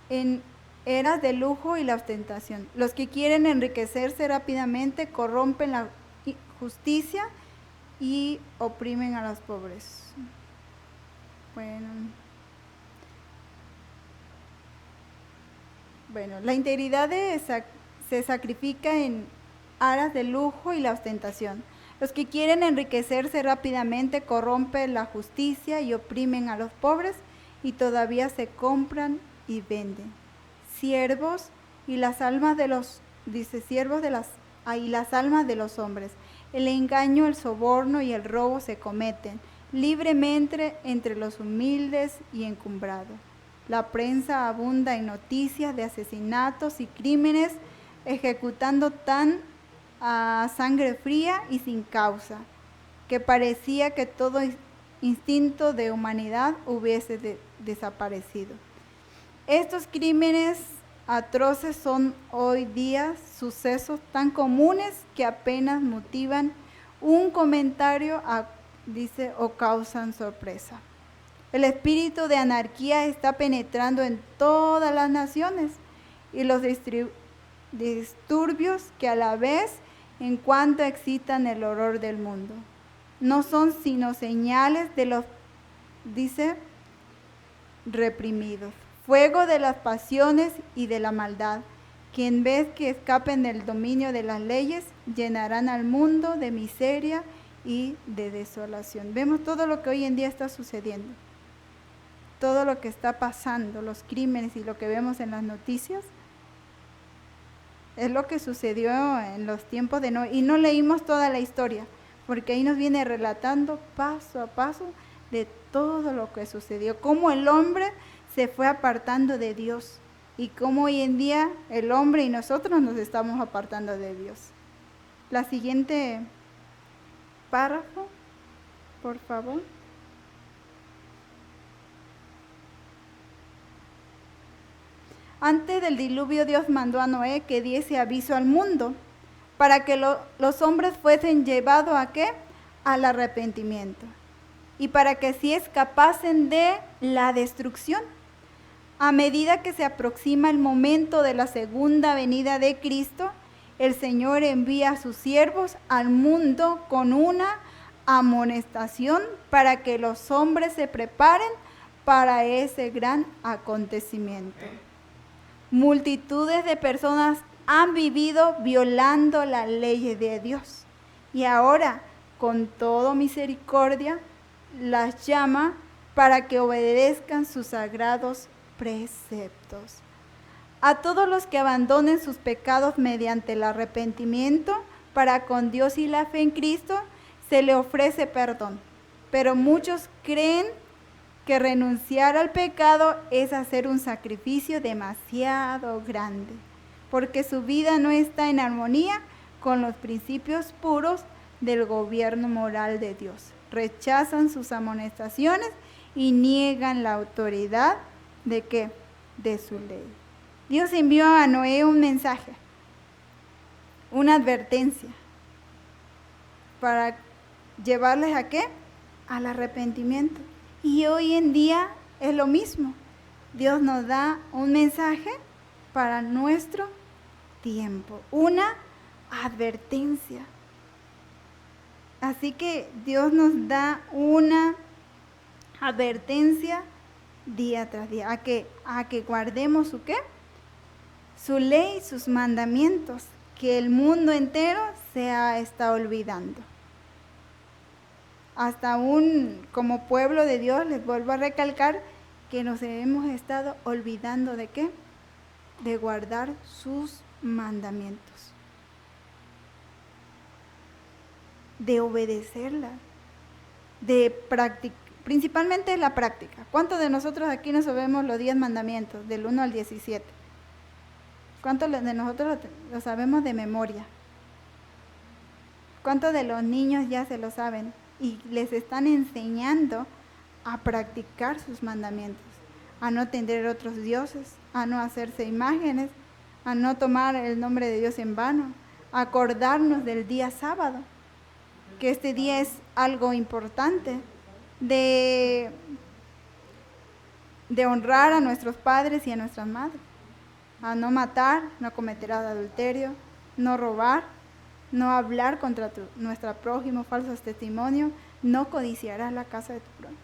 en eras de lujo y la ostentación. Los que quieren enriquecerse rápidamente corrompen la justicia y oprimen a los pobres. Bueno, la integridad se sacrifica en aras de lujo y la ostentación. Los que quieren enriquecerse rápidamente corrompen la justicia y oprimen a los pobres y todavía se compran y venden. Siervos y las almas de los, y las almas de los hombres. El engaño, el soborno y el robo se cometen libremente entre los humildes y encumbrados. La prensa abunda en noticias de asesinatos y crímenes ejecutando tan a sangre fría y sin causa, que parecía que todo instinto de humanidad hubiese desaparecido. Estos crímenes atroces son hoy día sucesos tan comunes que apenas motivan un comentario, o causan sorpresa. El espíritu de anarquía está penetrando en todas las naciones y los disturbios que a la vez en cuanto excitan el horror del mundo. No son sino señales de los, reprimidos. Fuego de las pasiones y de la maldad, que en vez que escapen del dominio de las leyes, llenarán al mundo de miseria y de desolación. Vemos todo lo que hoy en día está sucediendo. Todo lo que está pasando, los crímenes y lo que vemos en las noticias, es lo que sucedió en los tiempos de Noé. Y no leímos toda la historia, porque ahí nos viene relatando paso a paso de todo lo que sucedió, cómo el hombre se fue apartando de Dios y cómo hoy en día el hombre y nosotros nos estamos apartando de Dios. La siguiente párrafo, por favor. Antes del diluvio, Dios mandó a Noé que diese aviso al mundo para que los hombres fuesen llevados ¿a qué? Al arrepentimiento. Y para que así escapasen de la destrucción. A medida que se aproxima el momento de la segunda venida de Cristo, el Señor envía a sus siervos al mundo con una amonestación para que los hombres se preparen para ese gran acontecimiento. Multitudes de personas han vivido violando las leyes de Dios y ahora, con toda misericordia, las llama para que obedezcan sus sagrados preceptos. A todos los que abandonen sus pecados mediante el arrepentimiento para con Dios y la fe en Cristo, se le ofrece perdón. Pero muchos creen que renunciar al pecado es hacer un sacrificio demasiado grande, porque su vida no está en armonía con los principios puros del gobierno moral de Dios. Rechazan sus amonestaciones y niegan la autoridad ¿de qué? De su ley. Dios envió a Noé un mensaje, una advertencia, para llevarles ¿a qué? Al arrepentimiento. Y hoy en día es lo mismo. Dios nos da un mensaje para nuestro tiempo, una advertencia. Así que Dios nos da una advertencia día tras día, a que guardemos ¿su qué? Su ley, sus mandamientos, que el mundo entero se está olvidando. Hasta aún como pueblo de Dios, les vuelvo a recalcar que nos hemos estado olvidando ¿de qué? De guardar sus mandamientos, de obedecerla, de practicar, principalmente la práctica. ¿Cuántos de nosotros aquí nos sabemos los 10 mandamientos, del 1 al 17? ¿Cuántos de nosotros lo sabemos de memoria? ¿Cuántos de los niños ya se lo saben? Y les están enseñando a practicar sus mandamientos, a no tener otros dioses, a no hacerse imágenes, a no tomar el nombre de Dios en vano, a acordarnos del día sábado, que este día es algo importante, de honrar a nuestros padres y a nuestras madres, a no matar, no cometer adulterio, no robar, no hablar contra nuestro prójimo, falsos testimonios, no codiciarás la casa de tu prójimo.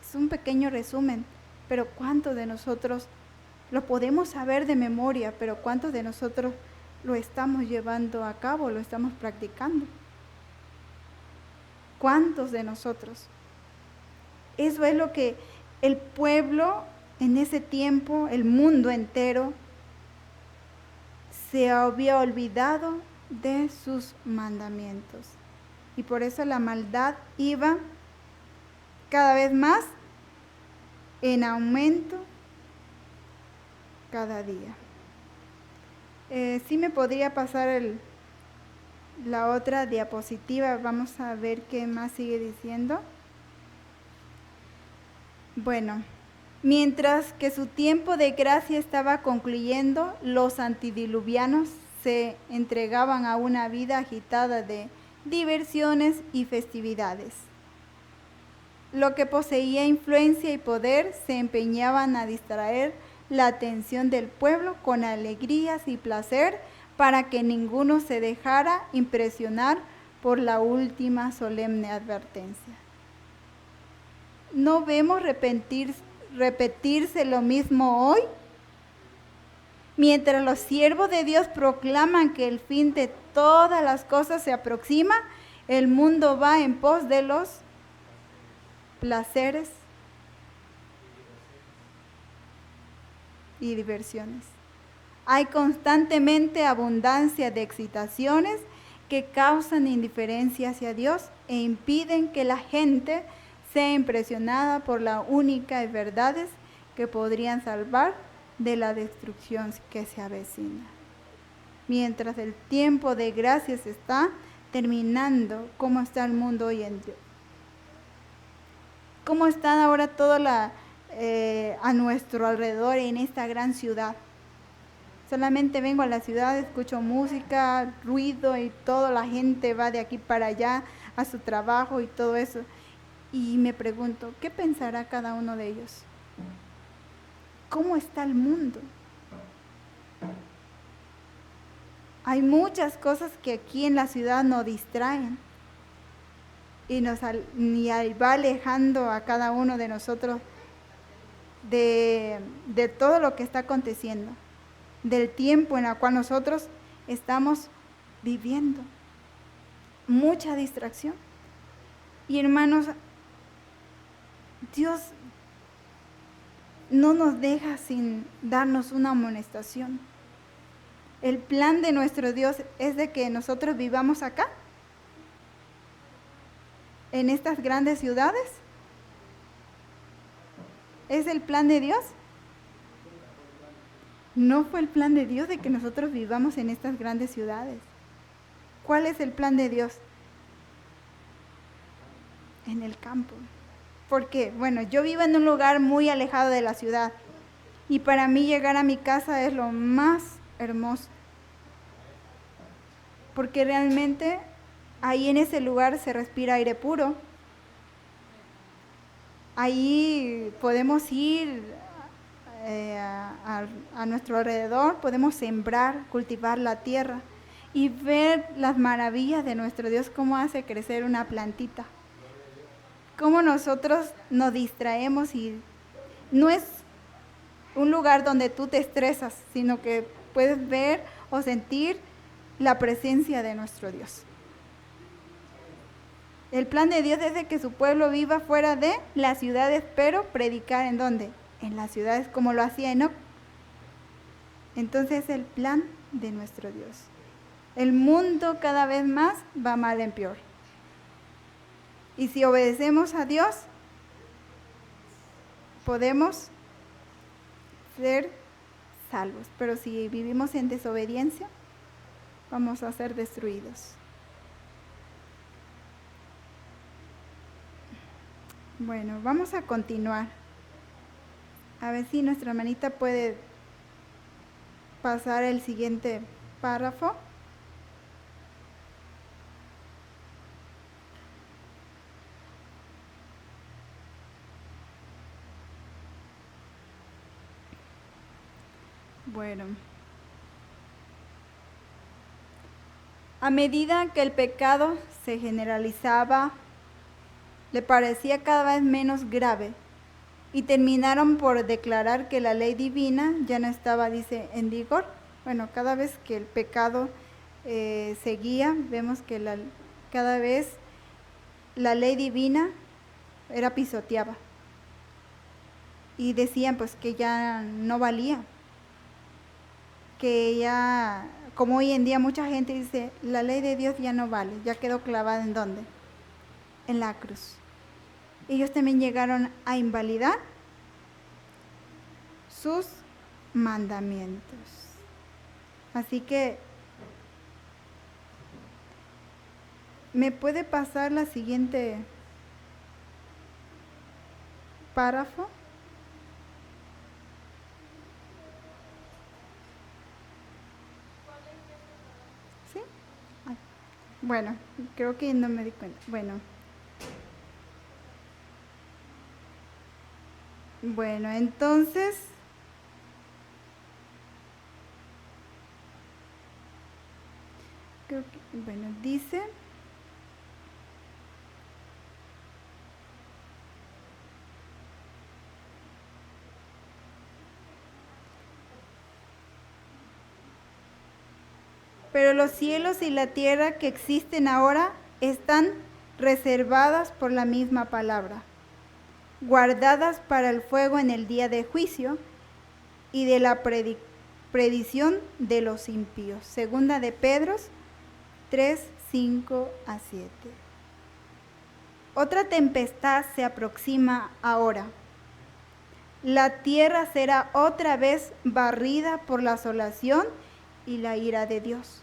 Es un pequeño resumen, pero ¿cuántos de nosotros lo podemos saber de memoria, pero cuántos de nosotros lo estamos llevando a cabo, lo estamos practicando? ¿Cuántos de nosotros? Eso es lo que el pueblo en ese tiempo, el mundo entero, se había olvidado de sus mandamientos. Y por eso la maldad iba cada vez más en aumento cada día. Sí me podría pasar la otra diapositiva. Vamos a ver qué más sigue diciendo. Bueno, mientras que su tiempo de gracia estaba concluyendo, los antidiluvianos se entregaban a una vida agitada de diversiones y festividades. Lo que poseía influencia y poder se empeñaban a distraer la atención del pueblo con alegrías y placer para que ninguno se dejara impresionar por la última solemne advertencia. ¿No vemos repetirse lo mismo hoy? Mientras los siervos de Dios proclaman que el fin de todas las cosas se aproxima, el mundo va en pos de los placeres y diversiones. Hay constantemente abundancia de excitaciones que causan indiferencia hacia Dios e impiden que la gente sea impresionada por las únicas verdades que podrían salvar de la destrucción que se avecina. Mientras el tiempo de gracia se está terminando, ¿cómo está el mundo hoy en día? ¿Cómo están ahora todo a nuestro alrededor en esta gran ciudad? Solamente vengo a la ciudad, escucho música, ruido y toda la gente va de aquí para allá a su trabajo y todo eso. Y me pregunto, ¿qué pensará cada uno de ellos? ¿Cómo está el mundo? Hay muchas cosas que aquí en la ciudad nos distraen y va alejando a cada uno de nosotros de todo lo que está aconteciendo, del tiempo en el cual nosotros estamos viviendo. Mucha distracción. Y hermanos, Dios no nos deja sin darnos una amonestación. El plan de nuestro Dios es de que nosotros vivamos acá, en estas grandes ciudades. ¿Es el plan de Dios? No fue el plan de Dios de que nosotros vivamos en estas grandes ciudades. ¿Cuál es el plan de Dios? En el campo. ¿Por qué? Bueno, yo vivo en un lugar muy alejado de la ciudad y para mí llegar a mi casa es lo más hermoso. Porque realmente ahí en ese lugar se respira aire puro. Ahí podemos ir a nuestro alrededor, podemos sembrar, cultivar la tierra y ver las maravillas de nuestro Dios, cómo hace crecer una plantita. Cómo nosotros nos distraemos y no es un lugar donde tú te estresas, sino que puedes ver o sentir la presencia de nuestro Dios. El plan de Dios es de que su pueblo viva fuera de las ciudades, pero predicar ¿en dónde? En las ciudades, como lo hacía Enoc. Entonces es el plan de nuestro Dios. El mundo cada vez más va mal en peor. Y si obedecemos a Dios, podemos ser salvos. Pero si vivimos en desobediencia, vamos a ser destruidos. Bueno, vamos a continuar. A ver si nuestra hermanita puede pasar el siguiente párrafo. Bueno, a medida que el pecado se generalizaba, le parecía cada vez menos grave y terminaron por declarar que la ley divina ya no estaba, dice, en vigor. Bueno, cada vez que el pecado seguía, vemos que cada vez la ley divina era pisoteada y decían pues que ya no valía. Que ya, como hoy en día mucha gente dice, la ley de Dios ya no vale, ya quedó clavada ¿en dónde? En la cruz. Ellos también llegaron a invalidar sus mandamientos. Así que, ¿me puede pasar la siguiente párrafo? Bueno, creo que no me di cuenta. Bueno, entonces, dice, pero los cielos y la tierra que existen ahora están reservadas por la misma palabra, guardadas para el fuego en el día de juicio y de la perdición de los impíos. Segunda de Pedro 3, 5 a 7. Otra tempestad se aproxima ahora. La tierra será otra vez barrida por la asolación y la ira de Dios.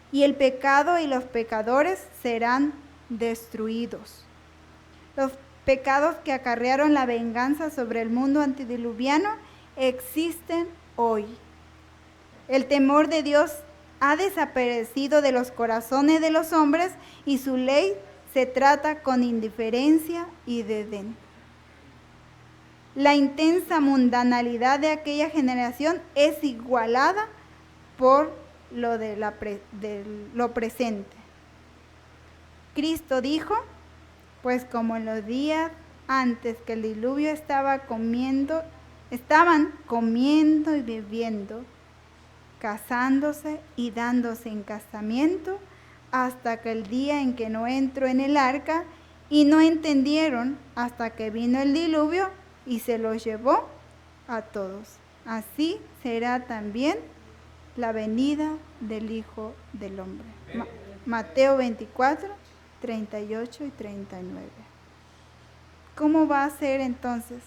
Y el pecado y los pecadores serán destruidos. Los pecados que acarrearon la venganza sobre el mundo antediluviano existen hoy. El temor de Dios ha desaparecido de los corazones de los hombres y su ley se trata con indiferencia y desdén. La intensa mundanalidad de aquella generación es igualada por lo de lo presente. Cristo dijo, pues como en los días antes que el diluvio estaban comiendo y bebiendo, casándose y dándose en casamiento, hasta que el día en que no entró en el arca, y no entendieron hasta que vino el diluvio y se los llevó a todos. Así será también la venida del Hijo del Hombre. Mateo 24, 38 y 39. ¿Cómo va a ser entonces?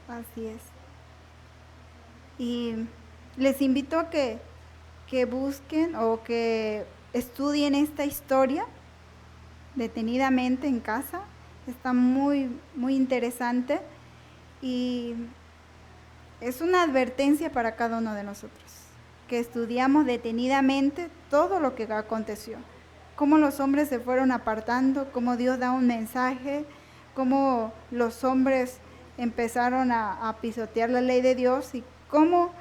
Así es. Y les invito a que busquen o que estudien esta historia detenidamente en casa. Está muy, muy interesante y es una advertencia para cada uno de nosotros, que estudiamos detenidamente todo lo que aconteció, cómo los hombres se fueron apartando, cómo Dios da un mensaje, cómo los hombres empezaron a pisotear la ley de Dios y cómo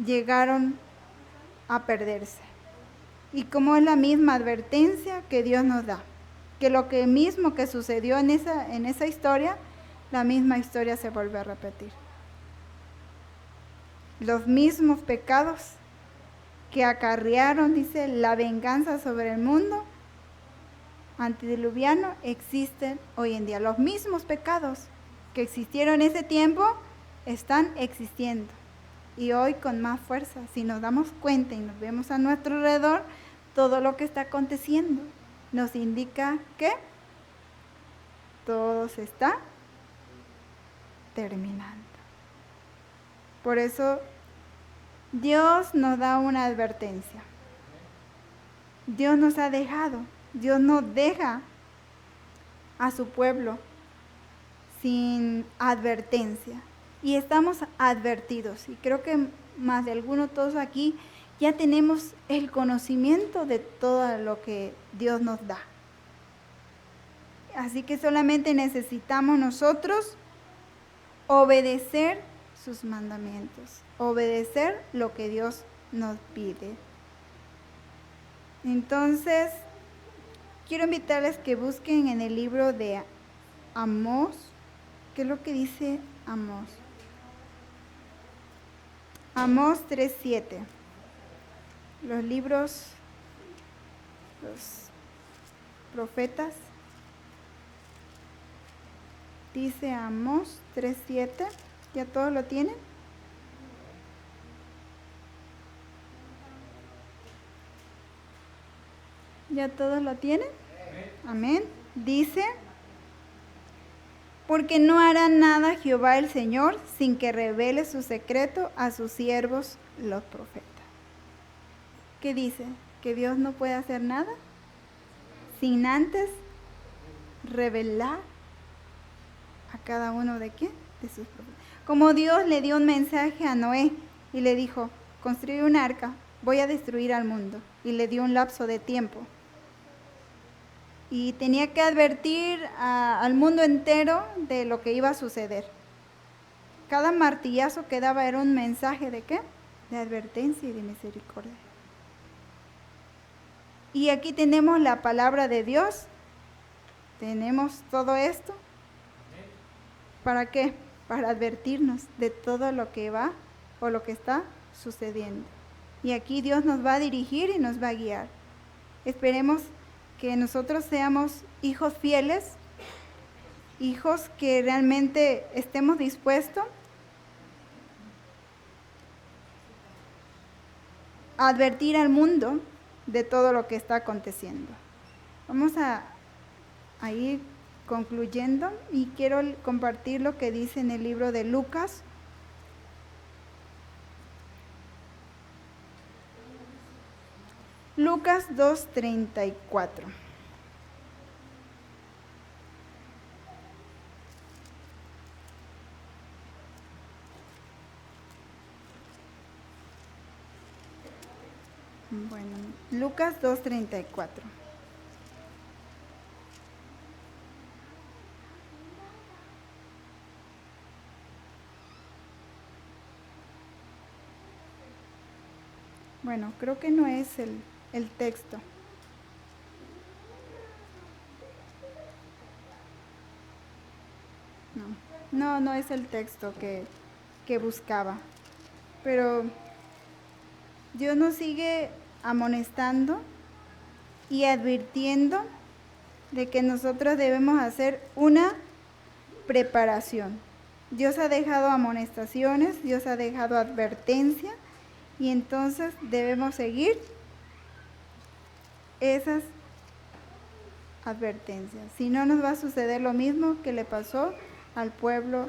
llegaron a perderse. Y cómo es la misma advertencia que Dios nos da, que lo que mismo que sucedió en esa historia, la misma historia se vuelve a repetir. Los mismos pecados que acarrearon, dice, la venganza sobre el mundo antediluviano existen hoy en día. Los mismos pecados que existieron en ese tiempo están existiendo. Y hoy con más fuerza, si nos damos cuenta y nos vemos a nuestro alrededor, todo lo que está aconteciendo nos indica que todo se está terminando. Por eso Dios nos da una advertencia. Dios nos ha dejado, Dios no deja a su pueblo sin advertencia. Y estamos advertidos. Y creo que más de algunos todos aquí ya tenemos el conocimiento de todo lo que Dios nos da. Así que solamente necesitamos nosotros obedecer sus mandamientos, obedecer lo que Dios nos pide. Entonces, quiero invitarles que busquen en el libro de Amós. ¿Qué es lo que dice Amós? Amós 3:7. Los libros, los profetas. Dice Amós 3:7. ¿Ya todos lo tienen? ¿Ya todos lo tienen? Amén. Dice, porque no hará nada Jehová el Señor sin que revele su secreto a sus siervos los profetas. ¿Qué dice? ¿Que Dios no puede hacer nada sin antes revelar a cada uno de quién? De sus profetas. Como Dios le dio un mensaje a Noé y le dijo, construye un arca, voy a destruir al mundo. Y le dio un lapso de tiempo. Y tenía que advertir al mundo entero de lo que iba a suceder. Cada martillazo que daba era un mensaje ¿de qué? De advertencia y de misericordia. Y aquí tenemos la palabra de Dios. Tenemos todo esto. ¿Para qué? Para advertirnos de todo lo que va o lo que está sucediendo. Y aquí Dios nos va a dirigir y nos va a guiar. Esperemos que nosotros seamos hijos fieles, hijos que realmente estemos dispuestos a advertir al mundo de todo lo que está aconteciendo. Vamos a ir concluyendo y quiero compartir lo que dice en el libro de Lucas. Lucas 2:34. Bueno, Lucas 2:34. Bueno, creo que no es el texto. No es el texto que buscaba. Pero Dios nos sigue amonestando y advirtiendo de que nosotros debemos hacer una preparación. Dios ha dejado amonestaciones, Dios ha dejado advertencia y entonces debemos seguir esas advertencias. Si no, nos va a suceder lo mismo que le pasó al pueblo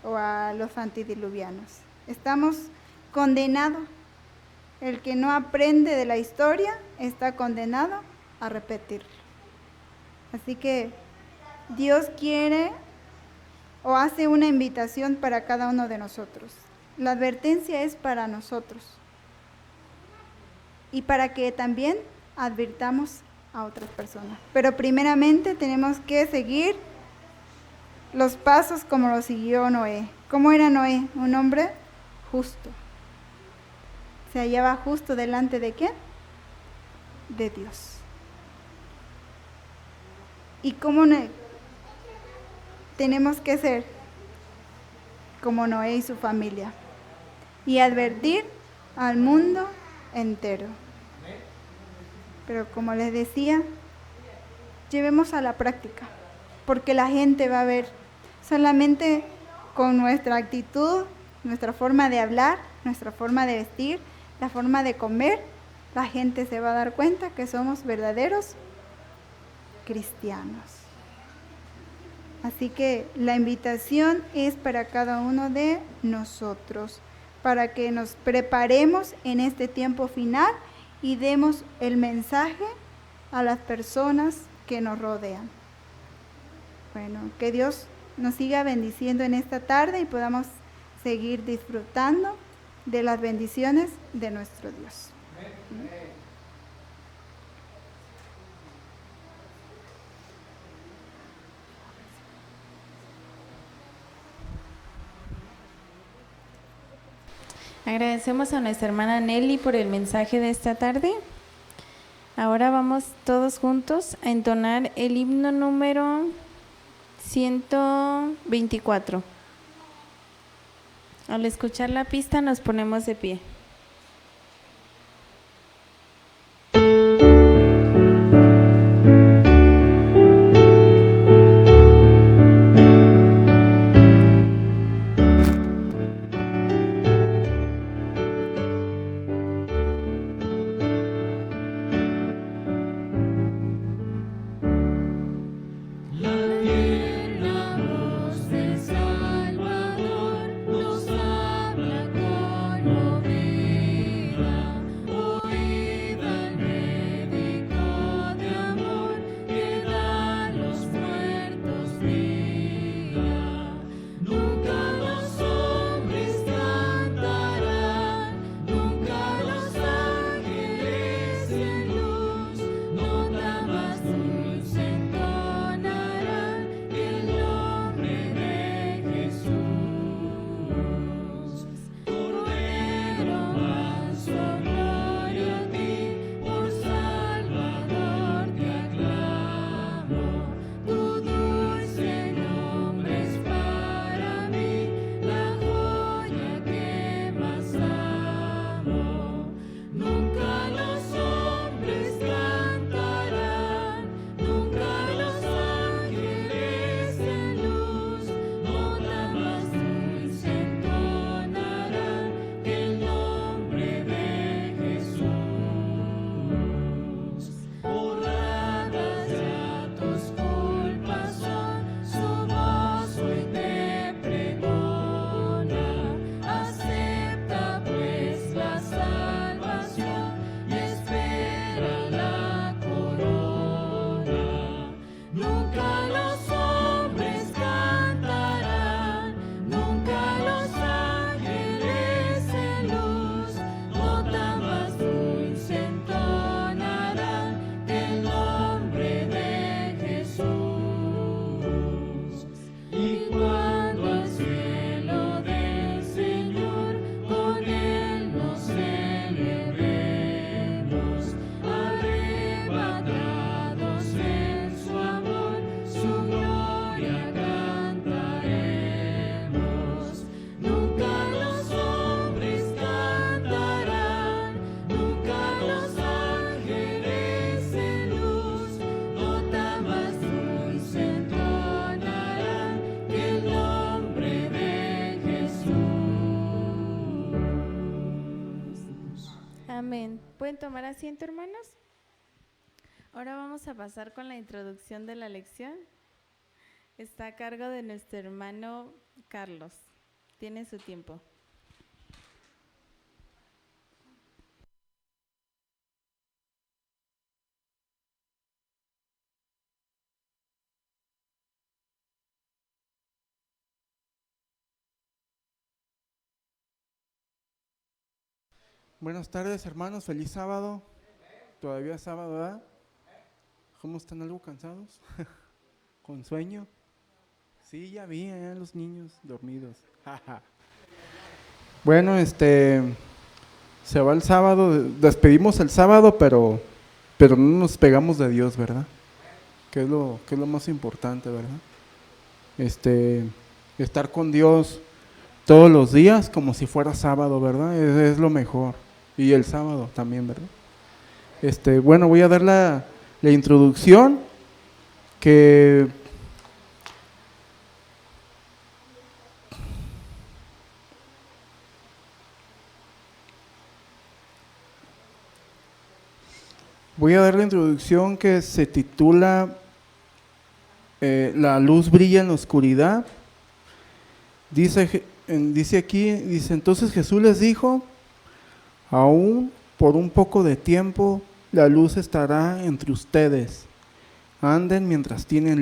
o a los antediluvianos. Estamos condenados. El que no aprende de la historia está condenado a repetirlo. Así que Dios quiere o hace una invitación para cada uno de nosotros. La advertencia es para nosotros y para que también advirtamos a otras personas. Pero primeramente tenemos que seguir los pasos como lo siguió Noé. ¿Cómo era Noé? Un hombre justo. Se hallaba justo delante de ¿quién? De Dios. ¿Y cómo tenemos que ser? Como Noé y su familia. Y advertir al mundo entero. Pero como les decía, llevemos a la práctica, porque la gente va a ver solamente con nuestra actitud, nuestra forma de hablar, nuestra forma de vestir, la forma de comer, la gente se va a dar cuenta que somos verdaderos cristianos. Así que la invitación es para cada uno de nosotros, para que nos preparemos en este tiempo final y demos el mensaje a las personas que nos rodean. Bueno, que Dios nos siga bendiciendo en esta tarde y podamos seguir disfrutando de las bendiciones de nuestro Dios. Agradecemos a nuestra hermana Nelly por el mensaje de esta tarde. Ahora vamos todos juntos a entonar el himno número 124. Al escuchar la pista nos ponemos de pie. Nos habla con tomar asiento, hermanos? Ahora vamos a pasar con la introducción de la lección. Está a cargo de nuestro hermano Carlos. Tiene su tiempo. Buenas tardes, hermanos, feliz sábado. Todavía es sábado, ¿verdad? ¿Cómo están? ¿Algo cansados? ¿Con sueño? Sí, ya vi, los niños dormidos. Bueno, se va el sábado, despedimos el sábado, pero no nos pegamos de Dios, ¿verdad? Que es lo más importante, ¿verdad? Estar con Dios todos los días como si fuera sábado, ¿verdad? Es lo mejor. Y el sábado también, ¿verdad? Bueno, voy a dar la introducción que se titula La luz brilla en la oscuridad. Dice aquí, entonces Jesús les dijo: aún por un poco de tiempo la luz estará entre ustedes. Anden mientras tienen